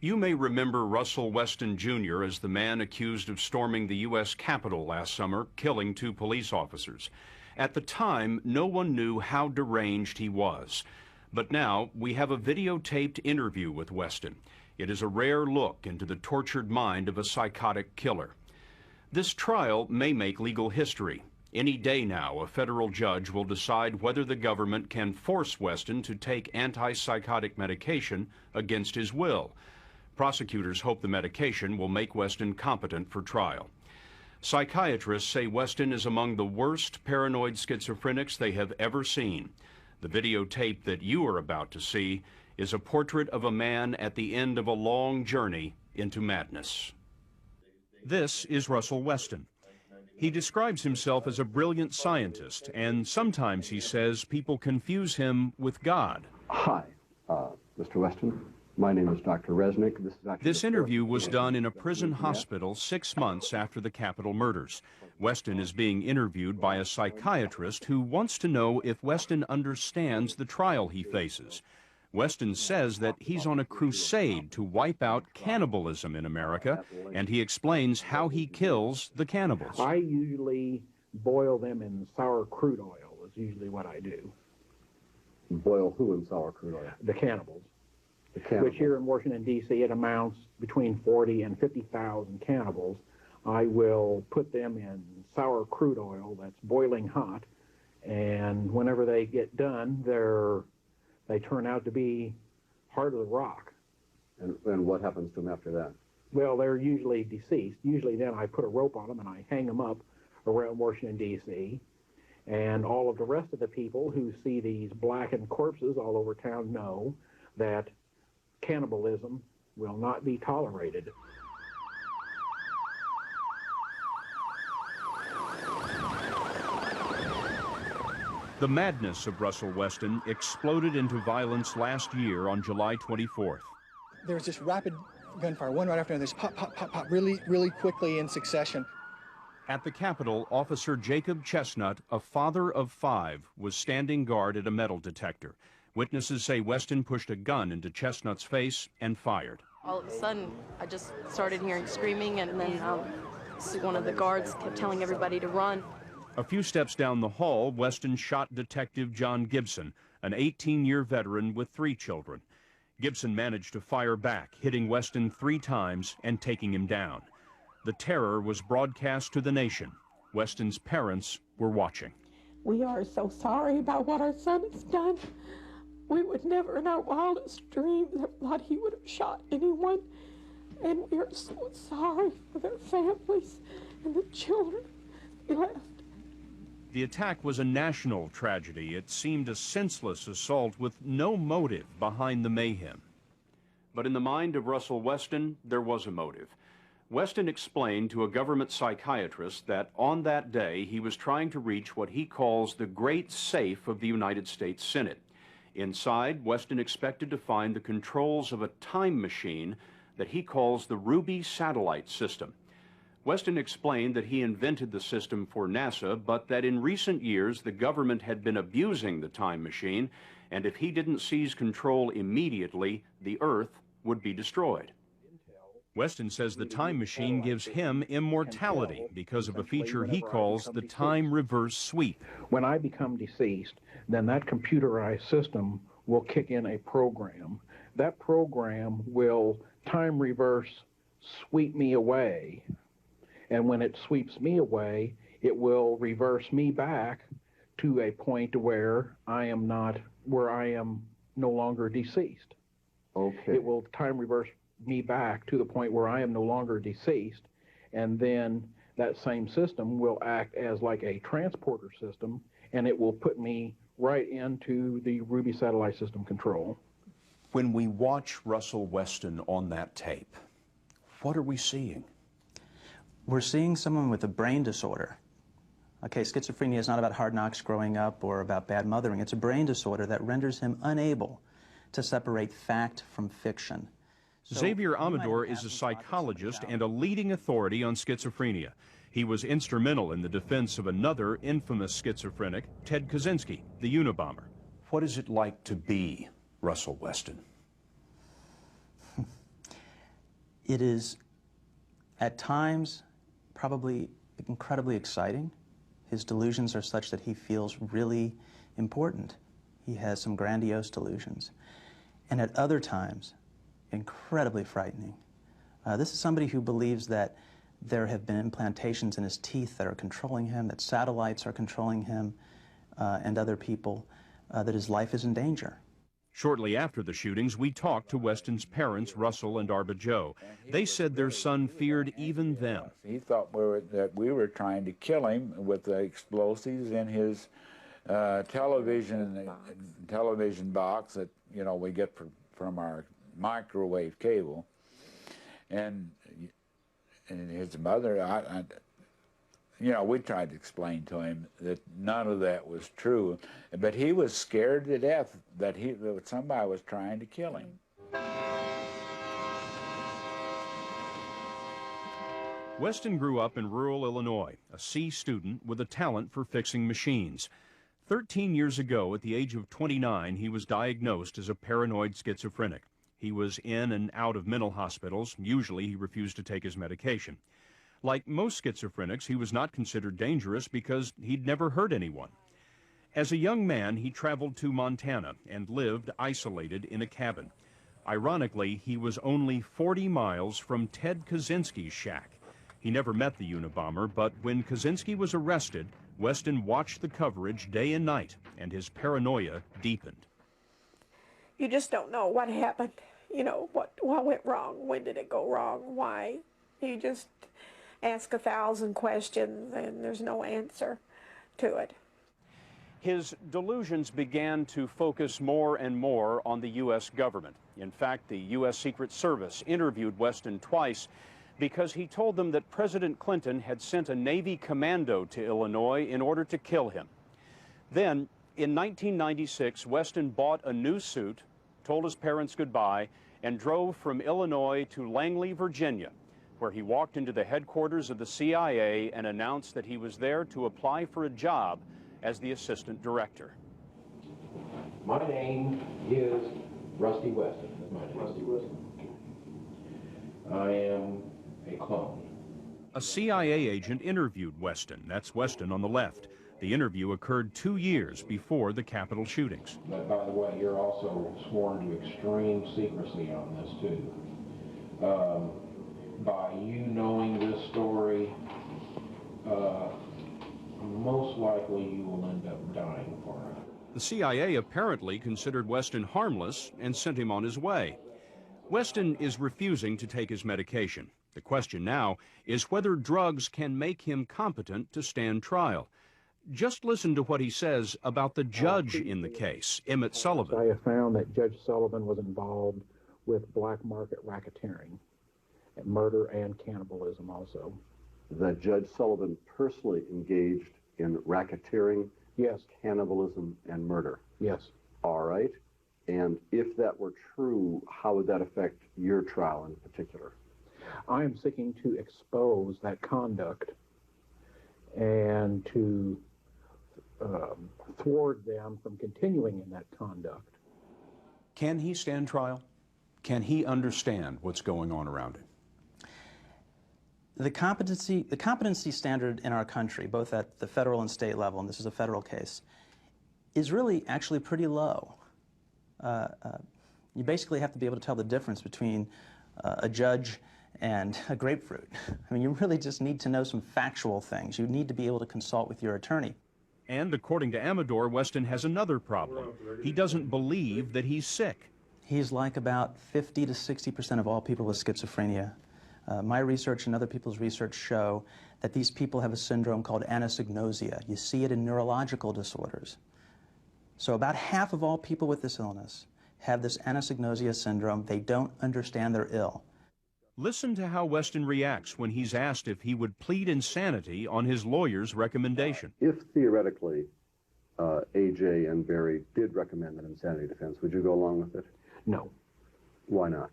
You may remember Russell Weston Jr. as the man accused of storming the U.S. Capitol last summer, killing 2 police officers. At the time, no one knew how deranged he was. But now we have a videotaped interview with Weston. It is a rare look into the tortured mind of a psychotic killer. This trial may make legal history. Any day now, a federal judge will decide whether the government can force Weston to take antipsychotic medication against his will. Prosecutors hope the medication will make Weston competent for trial. Psychiatrists say Weston is among the worst paranoid schizophrenics they have ever seen. The videotape that you are about to see is a portrait of a man at the end of a long journey into madness. This is Russell Weston. He describes himself as a brilliant scientist, and sometimes he says people confuse him with God. Hi, Mr. Weston. My name is Dr. Resnick. This interview was done in a prison hospital 6 months after the Capitol murders. Weston is being interviewed by a psychiatrist who wants to know if Weston understands the trial he faces. Weston says that he's on a crusade to wipe out cannibalism in America, and he explains how he kills the cannibals. I usually boil them in sour crude oil, is usually what I do. Boil who in sour crude oil? The cannibals. Which here in Washington, D.C., it amounts between 40 and 50,000 cannibals. I will put them in sour crude oil that's boiling hot, and whenever they get done, they turn out to be hard as a rock. And what happens to them after that? Well, they're usually deceased. Usually then I put a rope on them and I hang them up around Washington, D.C., and all of the rest of the people who see these blackened corpses all over town know that cannibalism will not be tolerated. The madness of Russell Weston exploded into violence last year on July 24th. There was just rapid gunfire, one right after another, just pop, pop, pop, pop, really, really quickly in succession. At the Capitol, Officer Jacob Chestnut, a father of 5, was standing guard at a metal detector. Witnesses say Weston pushed a gun into Chestnut's face and fired. All of a sudden, I just started hearing screaming, and then one of the guards kept telling everybody to run. A few steps down the hall, Weston shot Detective John Gibson, an 18-year veteran with 3 children. Gibson managed to fire back, hitting Weston 3 times and taking him down. The terror was broadcast to the nation. Weston's parents were watching. We are so sorry about what our son has done. We would never in our wildest dreams have thought he would have shot anyone. And we are so sorry for their families and the children they left. The attack was a national tragedy. It seemed a senseless assault with no motive behind the mayhem. But in the mind of Russell Weston, there was a motive. Weston explained to a government psychiatrist that on that day he was trying to reach what he calls the great safe of the United States Senate. Inside, Weston expected to find the controls of a time machine that he calls the Ruby satellite system. Weston explained that he invented the system for NASA, but that in recent years the government had been abusing the time machine, and if he didn't seize control immediately, the Earth would be destroyed. Weston says the time machine gives him immortality because of a feature he calls the time reverse sweep. When I become deceased, then that computerized system will kick in a program. That program will time reverse sweep me away. And when it sweeps me away, it will reverse me back to a point where I am no longer deceased. Okay. It will time reverse me back to the point where I am no longer deceased, and then that same system will act as like a transporter system, and it will put me right into the Ruby satellite system control. When we watch Russell Weston on that tape, what are we seeing? We're seeing someone with a brain disorder. Okay, schizophrenia is not about hard knocks growing up or about bad mothering. It's a brain disorder that renders him unable to separate fact from fiction. Xavier Amador is a psychologist and a leading authority on schizophrenia. He was instrumental in the defense of another infamous schizophrenic, Ted Kaczynski, the Unabomber. What is it like to be Russell Weston? It is, at times, probably incredibly exciting. His delusions are such that he feels really important. He has some grandiose delusions. And at other times, incredibly frightening. This is somebody who believes that there have been implantations in his teeth that are controlling him, that satellites are controlling him and other people, that his life is in danger. Shortly after the shootings, we talked to Weston's parents, Russell and Arba Joe. They said their son feared even them. He thought that we were trying to kill him with the explosives in his television box that, you know, we get from our microwave cable. And his mother, you know, we tried to explain to him that none of that was true, but he was scared to death that somebody was trying to kill him. Weston grew up in rural Illinois, a C student with a talent for fixing machines. 13 years ago, at the age of 29, he was diagnosed as a paranoid schizophrenic. He was in and out of mental hospitals. Usually, he refused to take his medication. Like most schizophrenics, he was not considered dangerous because he'd never hurt anyone. As a young man, he traveled to Montana and lived isolated in a cabin. Ironically, he was only 40 miles from Ted Kaczynski's shack. He never met the Unabomber, but when Kaczynski was arrested, Weston watched the coverage day and night, and his paranoia deepened. You just don't know what happened, you know, what went wrong, when did it go wrong, why. You just ask 1,000 questions and there's no answer to it. His delusions began to focus more and more on the U.S. government. In fact, the U.S. Secret Service interviewed Weston twice because he told them that President Clinton had sent a Navy commando to Illinois in order to kill him. Then, in 1996, Weston bought a new suit, told his parents goodbye, and drove from Illinois to Langley, Virginia, where he walked into the headquarters of the CIA and announced that he was there to apply for a job as the assistant director. My name is Rusty Weston. That's my name. Rusty Weston. I am a clone. A CIA agent interviewed Weston. That's Weston on the left. The interview occurred 2 years before the Capitol shootings. But by the way, you're also sworn to extreme secrecy on this too. By you knowing this story, most likely you will end up dying for it. The CIA apparently considered Weston harmless and sent him on his way. Weston is refusing to take his medication. The question now is whether drugs can make him competent to stand trial. Just listen to what he says about the judge in the case, Emmett Sullivan. I have found that Judge Sullivan was involved with black market racketeering, and murder and cannibalism also. That Judge Sullivan personally engaged in racketeering, Yes. cannibalism, and murder. Yes. All right. And if that were true, how would that affect your trial in particular? I am seeking to expose that conduct and to thwart them from continuing in that conduct. Can he stand trial? Can he understand what's going on around him? The competency standard in our country, both at the federal and state level, and this is a federal case, is really actually pretty low. You basically have to be able to tell the difference between a judge and a grapefruit. I mean, you really just need to know some factual things. You need to be able to consult with your attorney. And according to Amador, Weston has another problem. He doesn't believe that he's sick. He's like about 50 to 60% of all people with schizophrenia. My research and other people's research show that these people have a syndrome called anosognosia. You see it in neurological disorders. So about half of all people with this illness have this anosognosia syndrome. They don't understand they're ill. Listen to how Weston reacts when he's asked if he would plead insanity on his lawyer's recommendation. If theoretically A.J. and Barry did recommend an insanity defense, would you go along with it? No. Why not?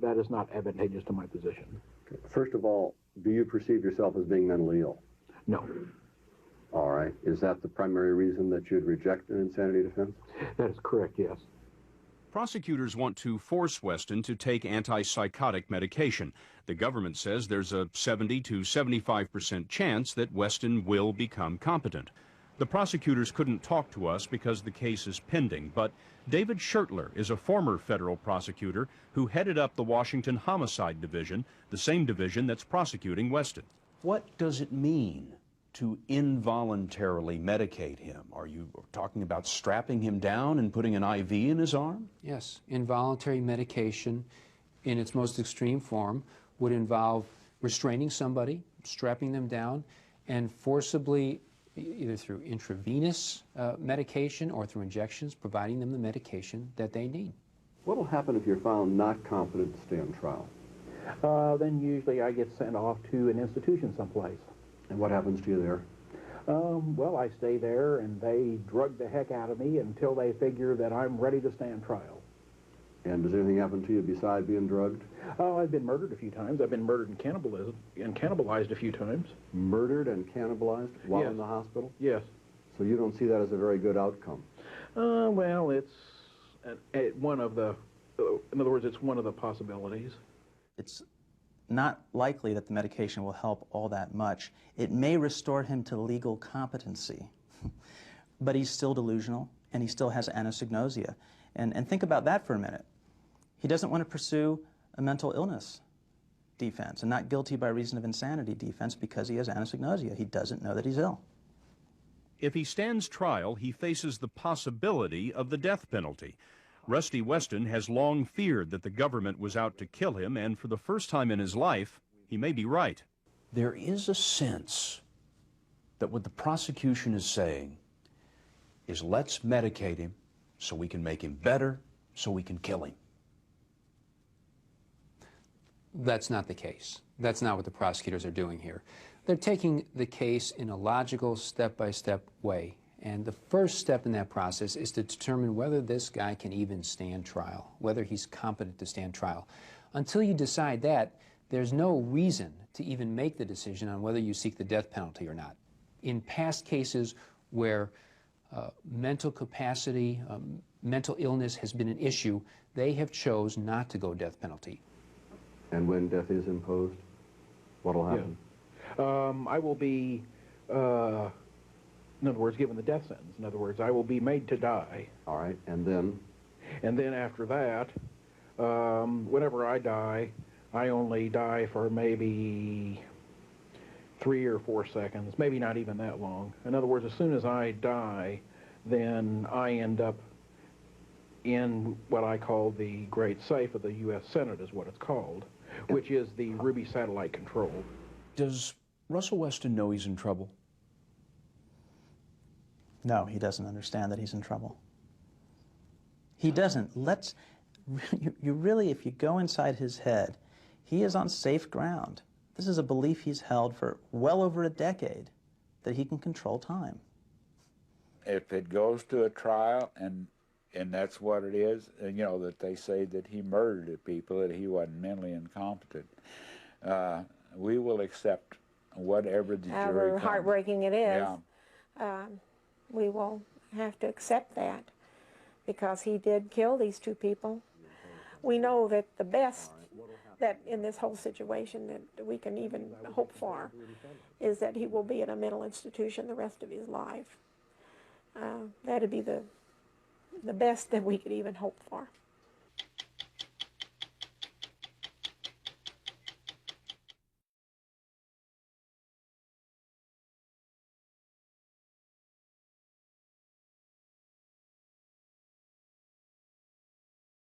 That is not advantageous to my position. Okay. First of all, do you perceive yourself as being mentally ill? No. All right. Is that the primary reason that you'd reject an insanity defense? That is correct, yes. Prosecutors want to force Weston to take antipsychotic medication. The government says there's a 70 to 75% chance that Weston will become competent. The prosecutors couldn't talk to us because the case is pending, but David Shurtler is a former federal prosecutor who headed up the Washington Homicide Division, the same division that's prosecuting Weston. What does it mean to involuntarily medicate him? Are you talking about strapping him down and putting an IV in his arm? Yes, involuntary medication in its most extreme form would involve restraining somebody, strapping them down, and forcibly, either through intravenous medication or through injections, providing them the medication that they need. What will happen if you're found not competent to stand trial? Then usually I get sent off to an institution someplace. And what happens to you there? Well, I stay there, and they drug the heck out of me until they figure that I'm ready to stand trial. And does anything happen to you besides being drugged? Oh, I've been murdered a few times. I've been murdered and cannibalized a few times. Murdered and cannibalized while Yes. in the hospital? Yes. So you don't see that as a very good outcome? Well, it's one of the, in other words, it's one of the possibilities. It's not likely that the medication will help all that much. It may restore him to legal competency, but he's still delusional, and he still has anosognosia. And think about that for a minute. He doesn't want to pursue a mental illness defense and not guilty by reason of insanity defense because he has anosognosia. He doesn't know that he's ill. If he stands trial, he faces the possibility of the death penalty. Rusty Weston has long feared that the government was out to kill him, and for the first time in his life, he may be right. There is a sense that what the prosecution is saying is, let's medicate him so we can make him better, so we can kill him. That's not the case. That's not what the prosecutors are doing here. They're taking the case in a logical, step-by-step way. And the first step in that process is to determine whether this guy can even stand trial, whether he's competent to stand trial. Until you decide that, there's no reason to even make the decision on whether you seek the death penalty or not. In past cases where mental capacity, mental illness has been an issue, they have chosen not to go death penalty. And when death is imposed, what will happen? Yeah. I will be, in other words, given the death sentence. In other words, I will be made to die. All right, and then? And then after that, whenever I die, I only die for maybe 3 or 4 seconds, maybe not even that long. In other words, as soon as I die, then I end up in what I call the Great Safe of the U.S. Senate is what it's called, which is the Ruby satellite control. Does Russell Weston know he's in trouble? No, he doesn't understand that he's in trouble. He doesn't. You really, if you go inside his head, he is on safe ground. This is a belief he's held for well over a decade, that he can control time. If it goes to a trial and that's what it is, and you know, that they say that he murdered people, that he wasn't mentally incompetent, we will accept whatever the jury comes. However heartbreaking it is, yeah. We will have to accept that because he did kill these 2 people. We know that the best that in this whole situation that we can even hope for is that he will be in a mental institution the rest of his life. That'd be the best that we could even hope for.